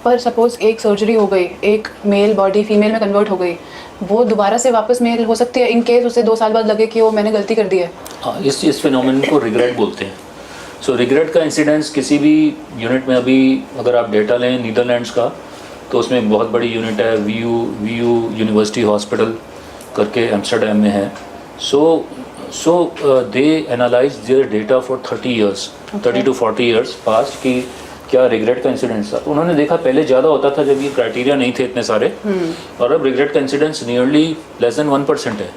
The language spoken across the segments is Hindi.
पर सपोज एक सर्जरी हो गई, एक मेल बॉडी फीमेल में कन्वर्ट हो गई, वो दोबारा से वापस मेल हो सकती है इन केस उसे 2 साल बाद लगे कि वो मैंने गलती कर दी है? हाँ, इस फिनोमेनन को रिग्रेट बोलते हैं। सो रिग्रेट का इंसिडेंस किसी भी यूनिट में, अभी अगर आप डेटा लें नीदरलैंड्स का, तो उसमें बहुत बड़ी यूनिट है, वीयू यूनिवर्सिटी हॉस्पिटल करके एम्स्टर्डम में है। So they analyse their data for 30 years, 30 to 40 years past कि क्या रिग्रेट का इंसिडेंस था। तो उन्होंने देखा पहले ज़्यादा होता था जब ये क्राइटेरिया नहीं थे इतने सारे, और अब रिग्रेट का इंसिडेंस नियरली लेस देन 1% है।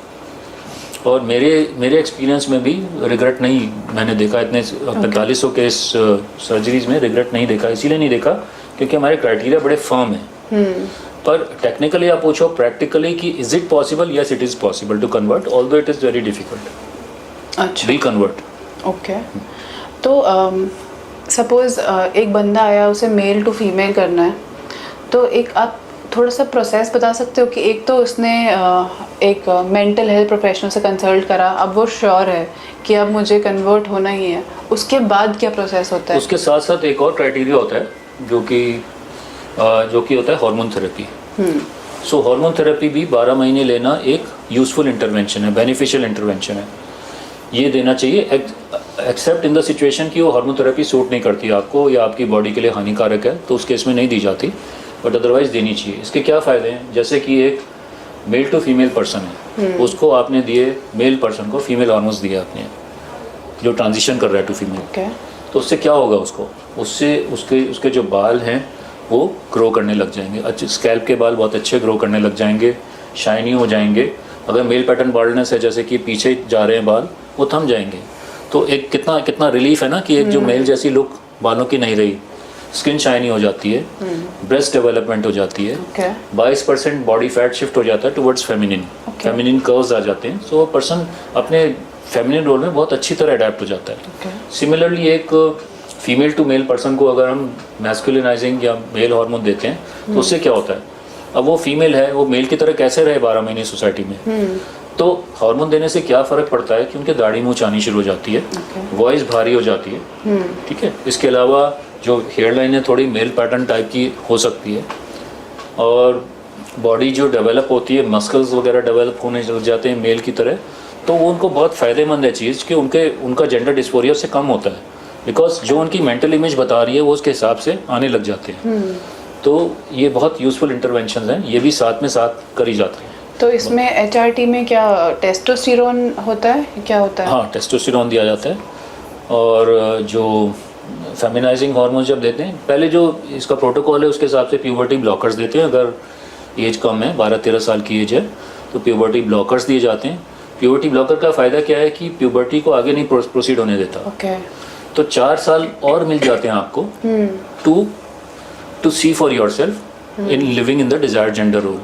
और मेरे एक्सपीरियंस में भी रिग्रेट नहीं मैंने देखा, इतने 4500 केस सर्जरीज में रिग्रेट नहीं देखा। इसीलिए नहीं देखा क्योंकि हमारे क्राइटेरिया बड़े फर्म हैं। पर टेक्निकली आप पूछो प्रैक्टिकली कि is it possible, yes it is possible to convert, although it is very difficult अच्छा, रिकन्वर्ट। ओके। तो सपोज एक बंदा आया, उसे मेल टू फीमेल करना है, तो एक आप थोड़ा सा प्रोसेस बता सकते हो कि एक तो उसने एक मेंटल हेल्थ प्रोफेशनल से कंसल्ट करा, अब वो श्योर है कि अब मुझे कन्वर्ट होना ही है, उसके बाद क्या प्रोसेस होता है? उसके साथ साथ एक और क्राइटेरिया होता है जो कि होता है हार्मोन थेरेपी। सो हार्मोन थेरेपी भी 12 महीने लेना एक यूजफुल इंटरवेंशन है, बेनिफिशियल इंटरवेंशन है। ये देना चाहिए एक्सेप्ट इन द सिचुएशन कि वो हार्मोन थेरेपी सूट नहीं करती आपको या आपकी बॉडी के लिए हानिकारक है, तो उस केस में नहीं दी जाती, बट अदरवाइज देनी चाहिए। इसके क्या फ़ायदे हैं, जैसे कि एक मेल टू फीमेल पर्सन है, उसको आपने दिए, मेल पर्सन को फीमेल हार्मोन्स दिए आपने, जो ट्रांजिशन कर रहा है टू फीमेल, तो उससे क्या होगा, उससे उसके जो बाल हैं वो ग्रो करने लग जाएंगे, अच्छे स्कैल्प के बाल बहुत अच्छे ग्रो करने लग जाएंगे, शाइनी हो जाएंगे। अगर मेल पैटर्न बाल्डनेस है, जैसे कि पीछे जा रहे हैं बाल, वो थम जाएंगे। तो एक कितना रिलीफ है ना कि एक जो मेल जैसी लुक बालों की नहीं रही, स्किन शाइनी हो जाती है, ब्रेस्ट डेवलपमेंट हो जाती है, 22% बॉडी फैट शिफ्ट हो जाता है टुवर्ड्स फेमिनिन कर्व्स आ जाते हैं। सो पर्सन अपने फेमिनिन रोल में बहुत अच्छी तरह अडेप्ट हो जाता है। सिमिलरली एक फीमेल टू मेल पर्सन को अगर हम मैस्कुलिनाइजिंग या मेल हार्मोन देते हैं तो उससे क्या होता है, अब वो फीमेल है, वो मेल की तरह कैसे रहे 12 महीने सोसाइटी में। तो हार्मोन देने से क्या फ़र्क पड़ता है कि उनके दाढ़ी मूंछ आनी शुरू हो जाती है, वॉइस भारी हो जाती है, ठीक है। इसके अलावा जो हेयर लाइन है थोड़ी मेल पैटर्न टाइप की हो सकती है, और बॉडी जो डेवलप होती है, मसल्स वगैरह डेवलप होने लग जाते हैं मेल की तरह, तो वो उनको बहुत फ़ायदेमंद है चीज़ कि उनका जेंडर डिस्फोरिया से कम होता है, बिकॉज जो उनकी मेंटल इमेज बता रही है वो उसके हिसाब से आने लग जाते हैं। तो ये बहुत यूज़फुल इंटरवेंशन हैं, ये भी साथ करी जाती है। तो इसमें HRT में क्या टेस्टोस्टेरोन होता है, क्या होता है? हाँ, टेस्टोस्टेरोन दिया जाता है, और जो फेमिनाइजिंग हार्मोन जब देते हैं, पहले जो इसका प्रोटोकॉल है उसके हिसाब से प्यूबर्टी ब्लॉकर्स देते हैं। अगर एज कम है, 12-13 साल की एज है, तो प्यूबर्टी ब्लॉकर्स दिए जाते हैं। प्यूबर्टी ब्लॉकर का फ़ायदा क्या है कि प्यूबर्टी को आगे नहीं प्रोसीड होने देता। तो 4 साल और मिल जाते हैं आपको to see for yourself in living in the desired gender role.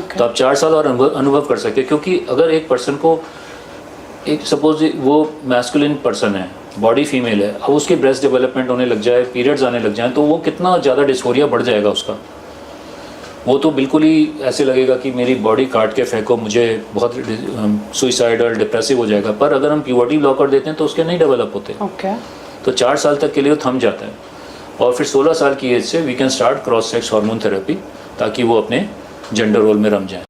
तो आप 4 साल और अनुभव कर सकते हैं, क्योंकि अगर एक पर्सन को, एक सपोज वो मैस्कुलिन पर्सन है, बॉडी फीमेल है, अब उसके ब्रेस्ट डेवलपमेंट होने लग जाए, पीरियड्स आने लग जाए, तो वो कितना ज़्यादा डिस्फोरिया बढ़ जाएगा उसका। वो तो बिल्कुल ही ऐसे लगेगा कि मेरी बॉडी काट के फेंको, मुझे बहुत सुइसाइडल डिप्रेसिव हो जाएगा। पर अगर हम प्यूबर्टी ब्लॉकर देते हैं तो उसके नहीं डेवलप होते। तो 4 साल तक के लिए वो थम जाता है, और फिर 16 साल की एज से we can start cross sex hormone therapy, ताकि वो अपने जेंडर रोल में रम जाए।